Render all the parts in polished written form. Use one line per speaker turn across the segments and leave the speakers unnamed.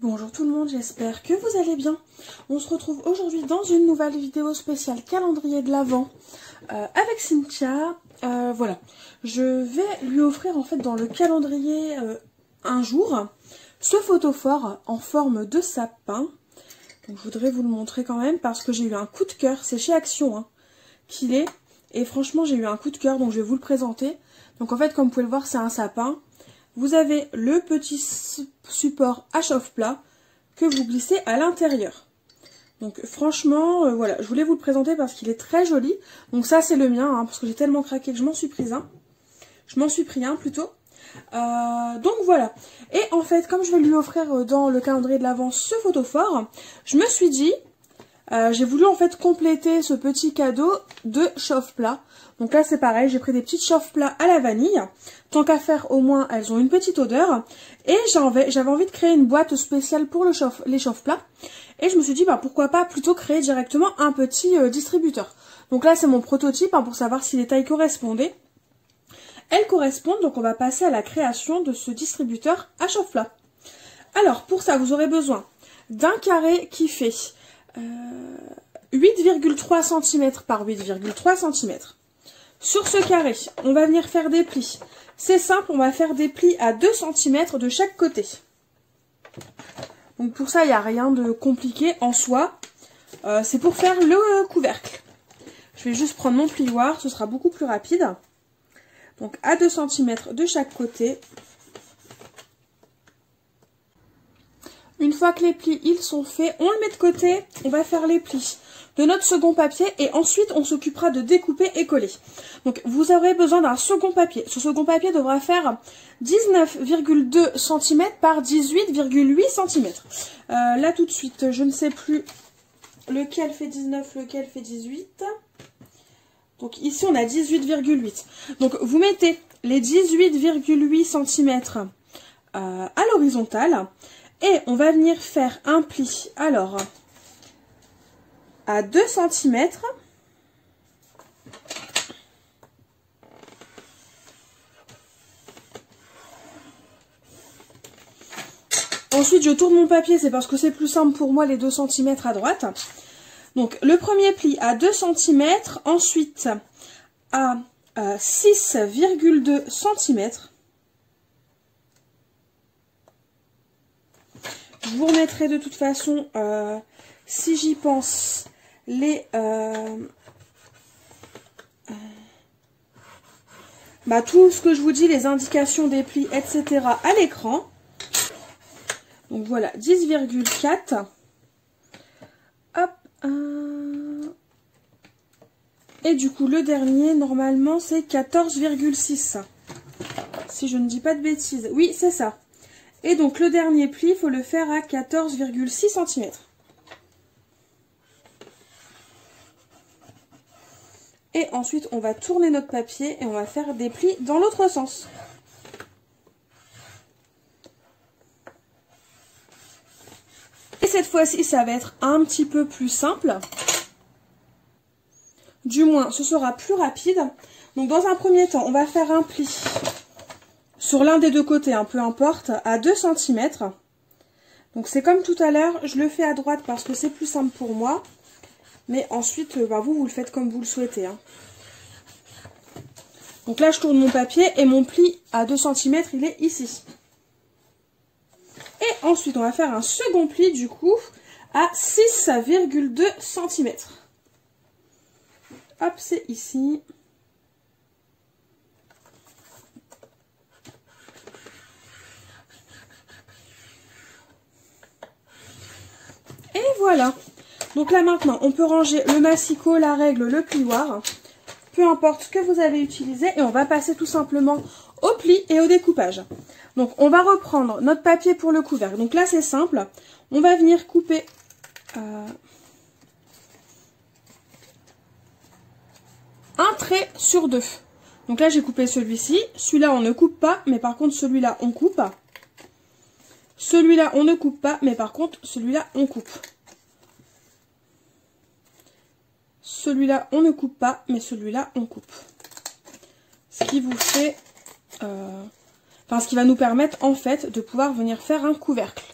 Bonjour tout le monde, j'espère que vous allez bien. On se retrouve aujourd'hui dans une nouvelle vidéo spéciale calendrier de l'Avent avec Cynthia. Voilà, je vais lui offrir en fait dans le calendrier un jour ce photophore en forme de sapin. Donc, je voudrais vous le montrer quand même parce que j'ai eu un coup de cœur, c'est chez Action qu'il est. Et franchement j'ai eu un coup de cœur donc je vais vous le présenter. Donc en fait comme vous pouvez le voir c'est un sapin. Vous avez le petit support à chauffe-plat que vous glissez à l'intérieur. Donc franchement, voilà, je voulais vous le présenter parce qu'il est très joli. Donc ça c'est le mien, parce que j'ai tellement craqué que je m'en suis pris un. Je m'en suis pris un plutôt. Donc voilà. Et en fait, comme je vais lui offrir dans le calendrier de l'Avent ce photophore, je me suis dit, j'ai voulu en fait compléter ce petit cadeau de chauffe-plat. Donc là c'est pareil, j'ai pris des petites chauffe-plats à la vanille. Tant qu'à faire, au moins elles ont une petite odeur. Et j'avais envie de créer une boîte spéciale pour les chauffe-plats. Et je me suis dit pourquoi pas plutôt créer directement un petit distributeur. Donc là c'est mon prototype pour savoir si les tailles correspondaient. Elles correspondent, donc on va passer à la création de ce distributeur à chauffe-plat. Alors pour ça vous aurez besoin d'un carré qui fait 8,3 cm par 8,3 cm. Sur ce carré, on va venir faire des plis. C'est simple, on va faire des plis à 2 cm de chaque côté. Donc pour ça, il n'y a rien de compliqué en soi. C'est pour faire le couvercle. Je vais juste prendre mon plioir, ce sera beaucoup plus rapide. Donc à 2 cm de chaque côté. Une fois que les plis ils sont faits, on le met de côté, on va faire les plis de notre second papier et ensuite on s'occupera de découper et coller. Donc vous aurez besoin d'un second papier. Ce second papier devra faire 19,2 cm par 18,8 cm. Là tout de suite, je ne sais plus lequel fait 19, lequel fait 18. Donc ici on a 18,8. Donc vous mettez les 18,8 cm à l'horizontale. Et on va venir faire un pli, alors, à 2 cm. Ensuite, je tourne mon papier, c'est parce que c'est plus simple pour moi, les 2 cm à droite. Donc, le premier pli à 2 cm, ensuite à 6,2 cm. Je vous remettrai de toute façon, si j'y pense, les tout ce que je vous dis, les indications des plis, etc. à l'écran. Donc voilà, 10,4. Hop. Et du coup, le dernier, normalement, c'est 14,6. Si je ne dis pas de bêtises. Oui, c'est ça. Et donc le dernier pli, il faut le faire à 14,6 cm. Et ensuite, on va tourner notre papier et on va faire des plis dans l'autre sens. Et cette fois-ci, ça va être un petit peu plus simple. Du moins, ce sera plus rapide. Donc dans un premier temps, on va faire un pli sur l'un des deux côtés, peu importe, à 2 cm. Donc c'est comme tout à l'heure, je le fais à droite parce que c'est plus simple pour moi. Mais ensuite, vous le faites comme vous le souhaitez. Donc là, je tourne mon papier et mon pli à 2 cm, il est ici. Et ensuite, on va faire un second pli, du coup, à 6,2 cm. Hop, c'est ici. Et voilà. Donc là maintenant, on peut ranger le massicot, la règle, le plioir. Peu importe ce que vous avez utilisé. Et on va passer tout simplement au pli et au découpage. Donc on va reprendre notre papier pour le couvercle. Donc là c'est simple. On va venir couper un trait sur deux. Donc là j'ai coupé celui-ci. Celui-là on ne coupe pas. Mais par contre celui-là on coupe. Celui-là, on ne coupe pas, mais par contre, celui-là, on coupe. Celui-là, on ne coupe pas, mais celui-là, on coupe. Ce qui vous fait... ce qui va nous permettre, en fait, de pouvoir venir faire un couvercle.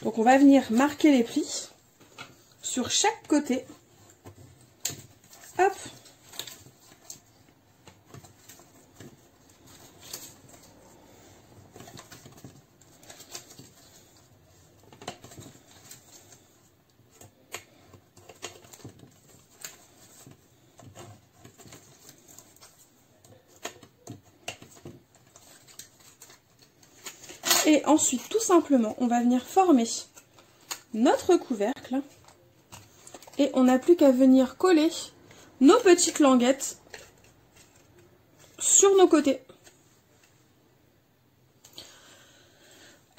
Donc on va venir marquer les plis sur chaque côté. Hop. Et ensuite, tout simplement, on va venir former notre couvercle. Et on n'a plus qu'à venir coller nos petites languettes sur nos côtés.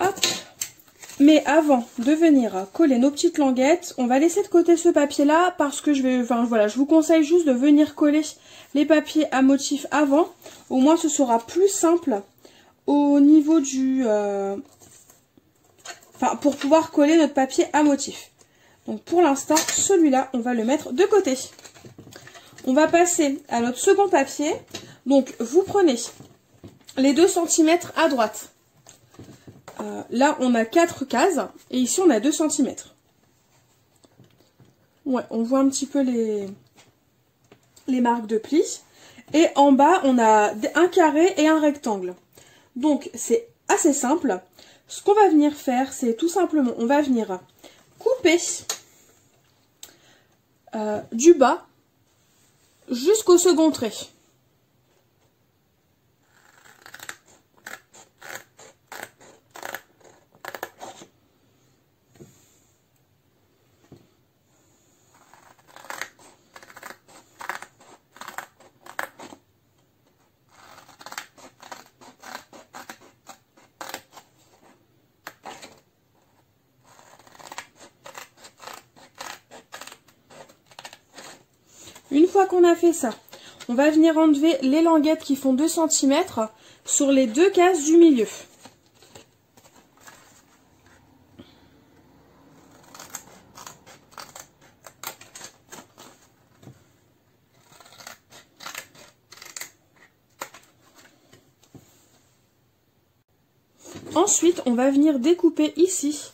Hop. Mais avant de venir coller nos petites languettes, on va laisser de côté ce papier-là parce que je vous conseille juste de venir coller les papiers à motif avant. Au moins, ce sera plus simple au niveau du... pour pouvoir coller notre papier à motif. Donc pour l'instant, celui-là, on va le mettre de côté. On va passer à notre second papier. Donc vous prenez les 2 cm à droite. Là, on a 4 cases. Et ici, on a 2 cm. Ouais, on voit un petit peu les marques de plis. Et en bas, on a un carré et un rectangle. Donc, c'est assez simple. Ce qu'on va venir faire, c'est tout simplement, on va venir couper du bas jusqu'au second trait. Une fois qu'on a fait ça, on va venir enlever les languettes qui font 2 cm sur les 2 cases du milieu. Ensuite, on va venir découper ici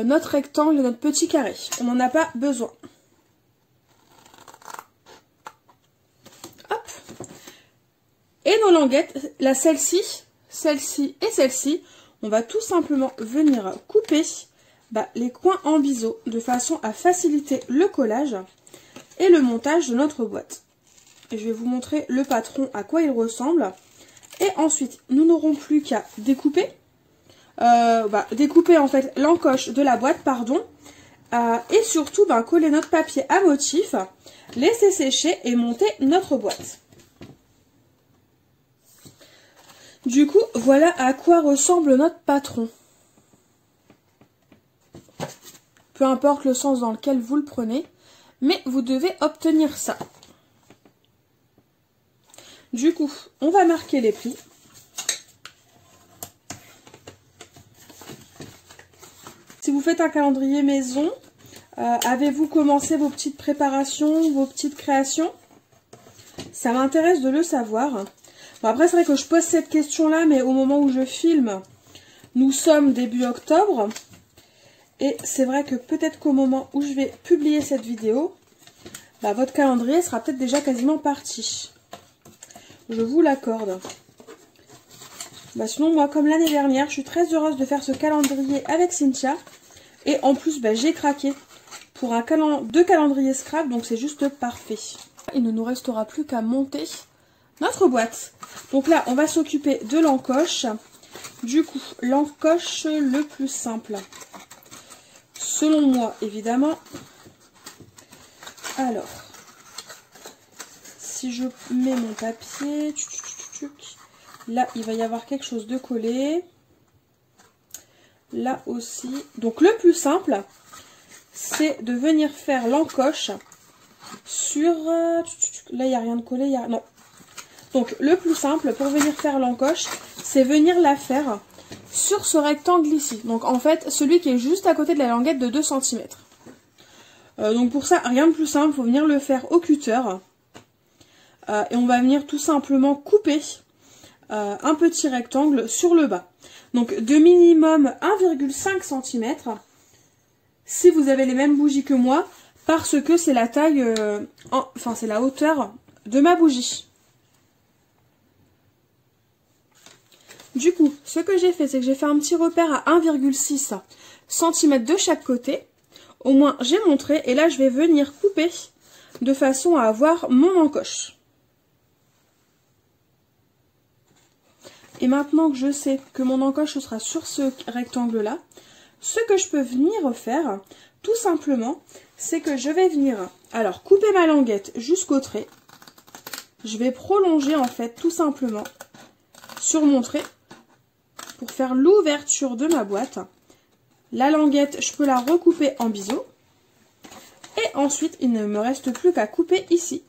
notre rectangle, notre petit carré. On n'en a pas besoin. Et nos languettes, celle-ci et celle-ci, on va tout simplement venir couper les coins en biseau de façon à faciliter le collage et le montage de notre boîte. Et je vais vous montrer le patron à quoi il ressemble. Et ensuite, nous n'aurons plus qu'à découper, découper en fait l'encoche de la boîte, pardon, et surtout coller notre papier à motif, laisser sécher et monter notre boîte. Du coup, voilà à quoi ressemble notre patron. Peu importe le sens dans lequel vous le prenez, mais vous devez obtenir ça. Du coup, on va marquer les plis. Si vous faites un calendrier maison, avez-vous commencé vos petites préparations, vos petites créations? Ça m'intéresse de le savoir. Bon, après, c'est vrai que je pose cette question-là, mais au moment où je filme, nous sommes début octobre. Et c'est vrai que peut-être qu'au moment où je vais publier cette vidéo, votre calendrier sera peut-être déjà quasiment parti. Je vous l'accorde. Sinon, moi, comme l'année dernière, je suis très heureuse de faire ce calendrier avec Cynthia. Et en plus, j'ai craqué pour deux calendriers scrap, donc c'est juste parfait. Il ne nous restera plus qu'à monter notre boîte. Donc là, on va s'occuper de l'encoche. Du coup, l'encoche le plus simple, selon moi, évidemment. Alors, si je mets mon papier, là, il va y avoir quelque chose de collé. Là aussi. Donc, le plus simple, c'est de venir faire l'encoche sur... Là, il n'y a rien de collé. Non. Donc, le plus simple pour venir faire l'encoche, c'est venir la faire sur ce rectangle ici. Donc, en fait, celui qui est juste à côté de la languette de 2 cm. Donc, pour ça, rien de plus simple. Il faut venir le faire au cutter. Et on va venir tout simplement couper un petit rectangle sur le bas. Donc, de minimum 1,5 cm si vous avez les mêmes bougies que moi, parce que c'est la taille, enfin c'est la hauteur de ma bougie. Du coup, ce que j'ai fait, c'est que j'ai fait un petit repère à 1,6 cm de chaque côté. Au moins, j'ai montré. Et là, je vais venir couper de façon à avoir mon encoche. Et maintenant que je sais que mon encoche sera sur ce rectangle-là, ce que je peux venir faire, tout simplement, c'est que je vais venir, alors, couper ma languette jusqu'au trait. Je vais prolonger, en fait, tout simplement, sur mon trait, pour faire l'ouverture de ma boîte. La languette, je peux la recouper en biseau. Et ensuite, il ne me reste plus qu'à couper ici.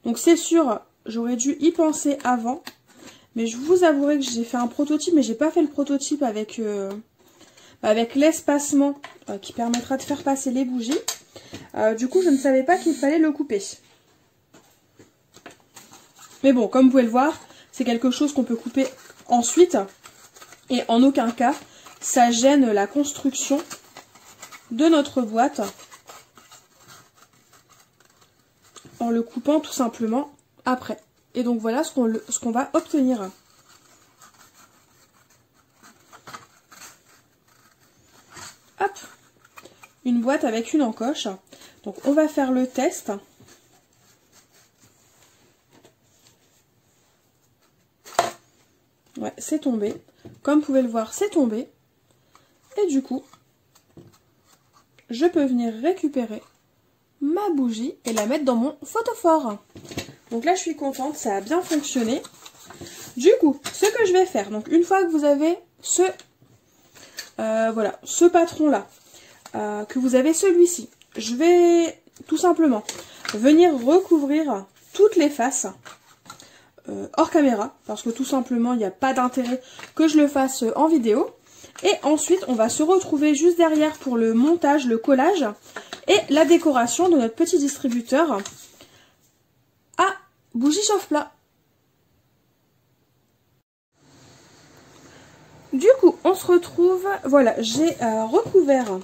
Donc c'est sûr, j'aurais dû y penser avant. Mais je vous avouerai que j'ai fait un prototype, mais j'ai pas fait le prototype avec l'espacement qui permettra de faire passer les bougies. Du coup, je ne savais pas qu'il fallait le couper. Mais bon, comme vous pouvez le voir, c'est quelque chose qu'on peut couper ensuite. Et en aucun cas, ça gêne la construction de notre boîte. En le coupant tout simplement après. Et donc voilà ce qu'on va obtenir. Hop, une boîte avec une encoche. Donc on va faire le test. Ouais, c'est tombé. Comme vous pouvez le voir, c'est tombé. Et du coup, je peux venir récupérer ma bougie et la mettre dans mon photophore. Donc là, je suis contente, ça a bien fonctionné. Du coup, ce que je vais faire, donc une fois que vous avez ce patron-là, que vous avez celui-ci, je vais tout simplement venir recouvrir toutes les faces hors caméra, parce que tout simplement, il n'y a pas d'intérêt que je le fasse en vidéo. Et ensuite, on va se retrouver juste derrière pour le montage, le collage et la décoration de notre petit distributeur à bougie chauffe-plat. Du coup, on se retrouve, voilà, j'ai recouvert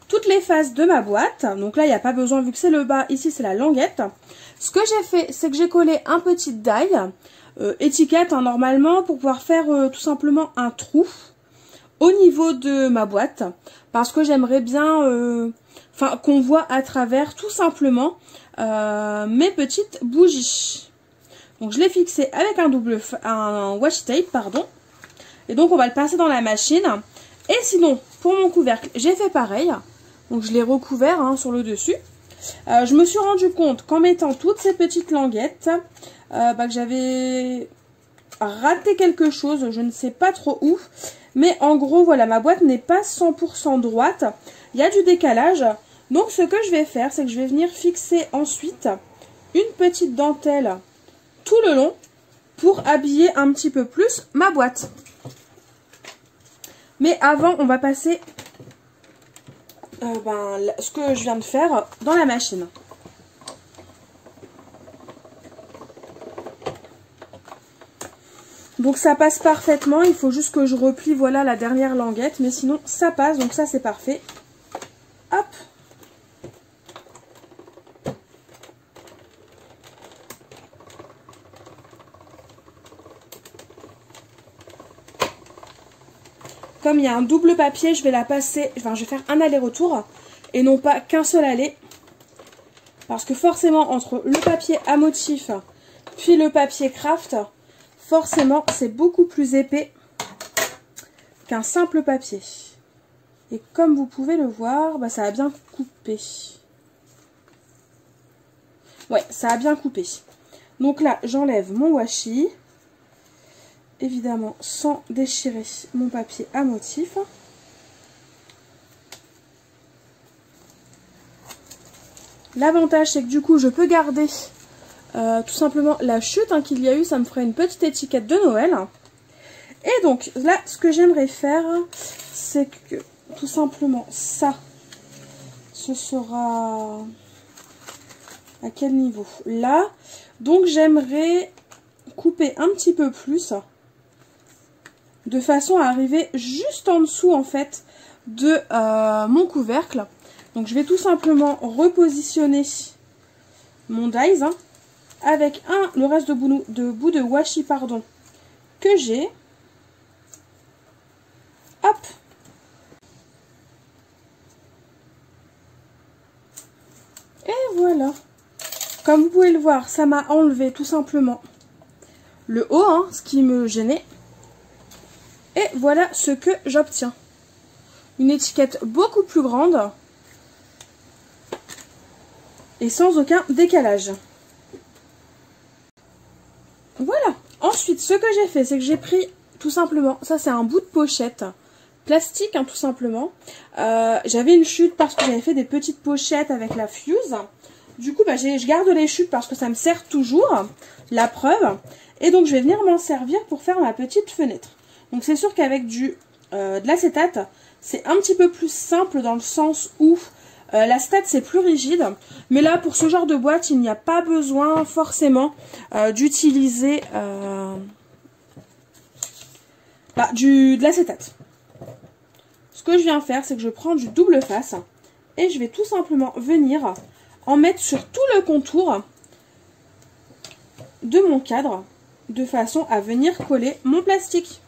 toutes les faces de ma boîte. Donc là, il n'y a pas besoin, vu que c'est le bas, ici c'est la languette. Ce que j'ai fait, c'est que j'ai collé un petit die, étiquette hein, normalement, pour pouvoir faire tout simplement un trou au niveau de ma boîte. Parce que j'aimerais bien qu'on voit à travers tout simplement mes petites bougies. Donc je l'ai fixé avec un washi tape, pardon. Et donc on va le passer dans la machine. Et sinon, pour mon couvercle, j'ai fait pareil. Donc je l'ai recouvert hein, sur le dessus. Je me suis rendu compte qu'en mettant toutes ces petites languettes, que j'avais raté quelque chose, je ne sais pas trop où. Mais en gros, voilà, ma boîte n'est pas 100% droite. Il y a du décalage. Donc ce que je vais faire, c'est que je vais venir fixer ensuite une petite dentelle tout le long pour habiller un petit peu plus ma boîte. Mais avant, on va passer ce que je viens de faire dans la machine. Donc ça passe parfaitement, il faut juste que je replie, voilà, la dernière languette, mais sinon ça passe, donc ça c'est parfait. Hop. Comme il y a un double papier, je vais la passer, enfin je vais faire un aller-retour et non pas qu'un seul aller. Parce que forcément entre le papier à motif puis le papier craft, forcément c'est beaucoup plus épais qu'un simple papier. Et comme vous pouvez le voir, bah, ça a bien coupé. Ouais, ça a bien coupé. Donc là, j'enlève mon washi. Évidemment, sans déchirer mon papier à motif. L'avantage, c'est que du coup, je peux garder tout simplement la chute hein, qu'il y a eu. Ça me ferait une petite étiquette de Noël. Et donc, là, ce que j'aimerais faire, c'est que tout simplement, ça, ce sera... À quel niveau? Là. Donc, j'aimerais couper un petit peu plus, de façon à arriver juste en dessous, en fait, de mon couvercle. Donc je vais tout simplement repositionner mon dies avec le reste de bout de washi pardon, que j'ai. Hop. Et voilà. Comme vous pouvez le voir, ça m'a enlevé tout simplement le haut, ce qui me gênait. Et voilà ce que j'obtiens. Une étiquette beaucoup plus grande et sans aucun décalage. Voilà. Ensuite, ce que j'ai fait, c'est que j'ai pris tout simplement, ça c'est un bout de pochette plastique, tout simplement. J'avais une chute parce que j'avais fait des petites pochettes avec la fuse. Du coup, je garde les chutes parce que ça me sert toujours, la preuve. Et donc, je vais venir m'en servir pour faire ma petite fenêtre. Donc, c'est sûr qu'avec de l'acétate, c'est un petit peu plus simple dans le sens où l'acétate, c'est plus rigide. Mais là, pour ce genre de boîte, il n'y a pas besoin forcément d'utiliser de l'acétate. Ce que je viens faire, c'est que je prends du double face et je vais tout simplement venir en mettre sur tout le contour de mon cadre de façon à venir coller mon plastique.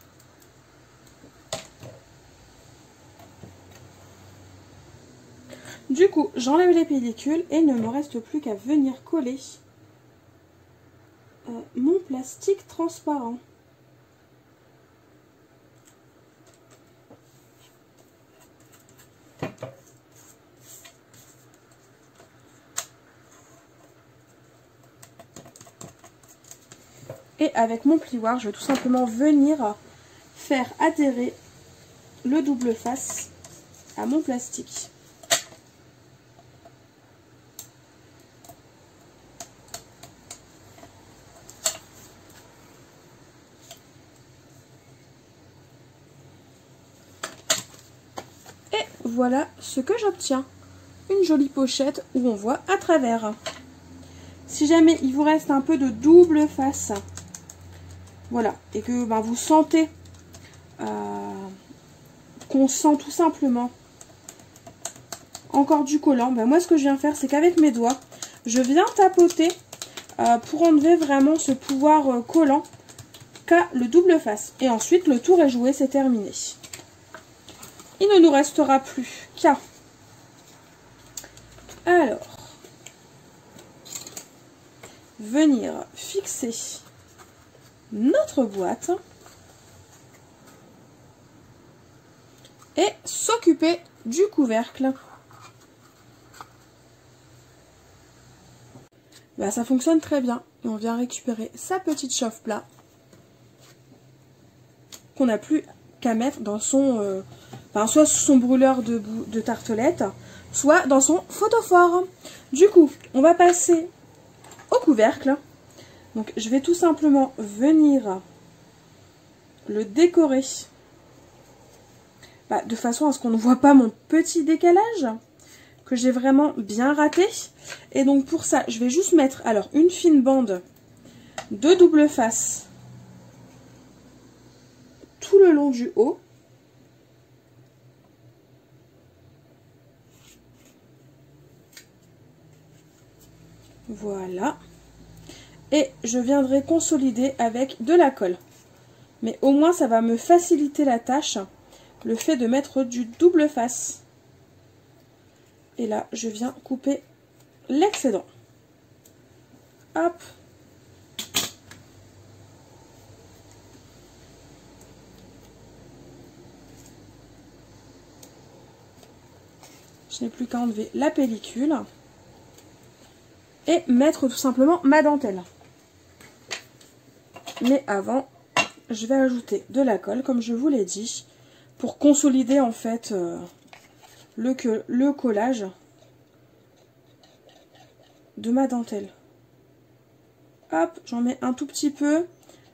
Du coup, j'enlève les pellicules et il ne me reste plus qu'à venir coller mon plastique transparent. Et avec mon plioir, je vais tout simplement venir faire adhérer le double face à mon plastique. Et voilà ce que j'obtiens. Une jolie pochette où on voit à travers. Si jamais il vous reste un peu de double face, voilà, et que vous sentez qu'on sent tout simplement encore du collant, moi ce que je viens faire, c'est qu'avec mes doigts, je viens tapoter pour enlever vraiment ce pouvoir collant qu'a le double face. Et ensuite, le tour est joué, c'est terminé. Il ne nous restera plus qu'à... Alors, venir fixer notre boîte et s'occuper du couvercle. Ça fonctionne très bien. Et on vient récupérer sa petite chauffe-plat qu'on n'a plus qu'à mettre dans son... soit sous son brûleur de tartelette, soit dans son photophore. Du coup, on va passer au couvercle. Donc, je vais tout simplement venir le décorer de façon à ce qu'on ne voit pas mon petit décalage que j'ai vraiment bien raté. Et donc, pour ça, je vais juste mettre alors une fine bande de double face tout le long du haut. Voilà. Et je viendrai consolider avec de la colle. Mais au moins, ça va me faciliter la tâche, le fait de mettre du double face. Et là, je viens couper l'excédent. Hop. Je n'ai plus qu'à enlever la pellicule et mettre tout simplement ma dentelle. Mais avant, je vais ajouter de la colle, comme je vous l'ai dit, pour consolider en fait le collage de ma dentelle. Hop, j'en mets un tout petit peu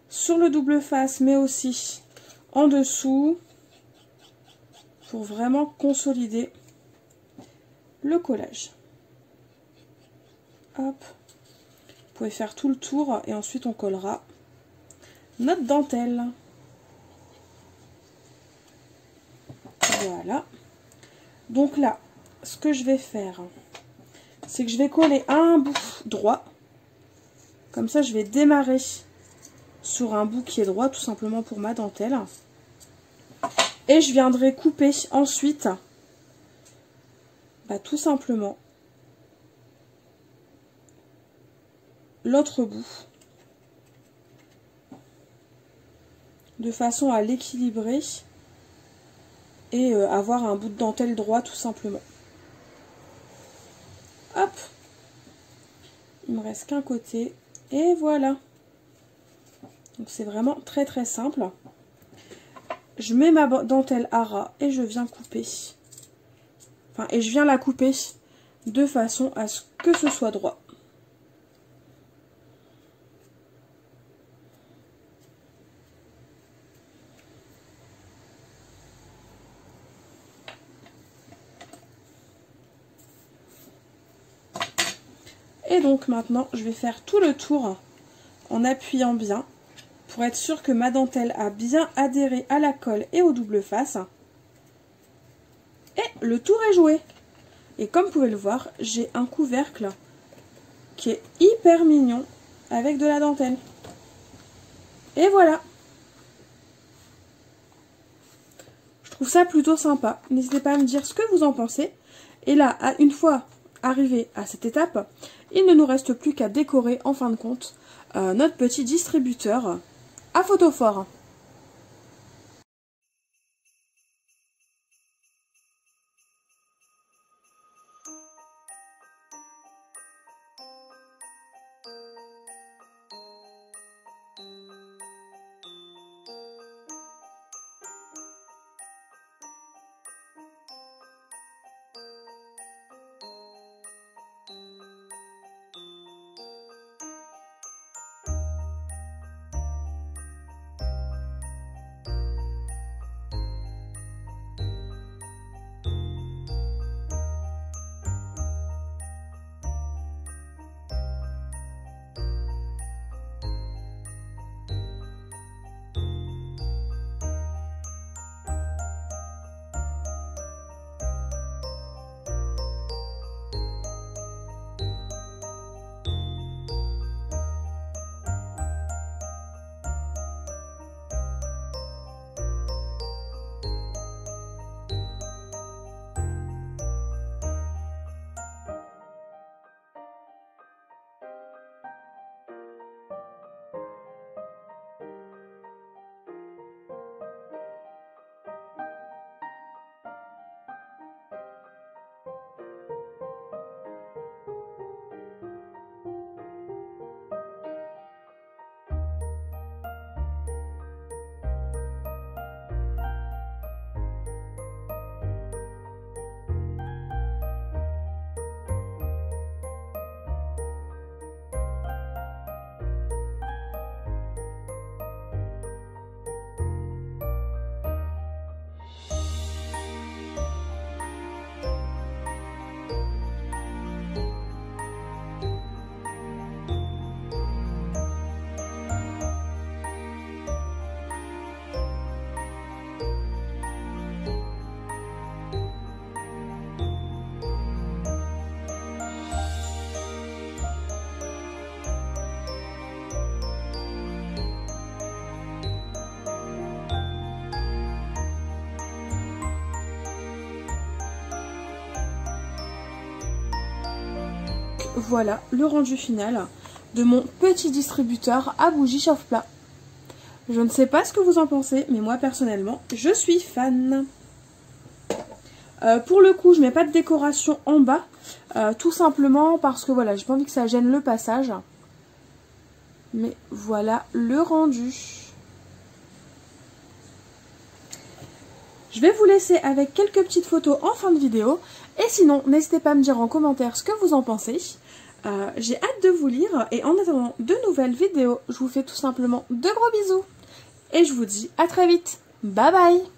sur le double face, mais aussi en dessous, pour vraiment consolider le collage. Hop, vous pouvez faire tout le tour et ensuite on collera notre dentelle. Voilà. Donc là, ce que je vais faire, c'est que je vais coller un bout droit. Comme ça, je vais démarrer sur un bout qui est droit, tout simplement pour ma dentelle. Et je viendrai couper ensuite, tout simplement, l'autre bout. De façon à l'équilibrer et avoir un bout de dentelle droit, tout simplement. Hop, il me reste qu'un côté et voilà. Donc c'est vraiment très très simple. Je mets ma dentelle à ras et je viens couper. Et je viens la couper de façon à ce que ce soit droit. Et donc maintenant, je vais faire tout le tour en appuyant bien pour être sûr que ma dentelle a bien adhéré à la colle et au double face. Et le tour est joué. Et comme vous pouvez le voir, j'ai un couvercle qui est hyper mignon avec de la dentelle. Et voilà. Je trouve ça plutôt sympa. N'hésitez pas à me dire ce que vous en pensez. Et là, une fois arrivé à cette étape, il ne nous reste plus qu'à décorer en fin de compte notre petit distributeur à photophore. Voilà le rendu final de mon petit distributeur à bougie chauffe-plat. Je ne sais pas ce que vous en pensez, mais moi personnellement, je suis fan. Pour le coup, je mets pas de décoration en bas, tout simplement parce que voilà, j'ai pas envie que ça gêne le passage. Mais voilà le rendu. Je vais vous laisser avec quelques petites photos en fin de vidéo. Et sinon, n'hésitez pas à me dire en commentaire ce que vous en pensez. J'ai hâte de vous lire. Et en attendant de nouvelles vidéos, je vous fais tout simplement de gros bisous. Et je vous dis à très vite. Bye bye!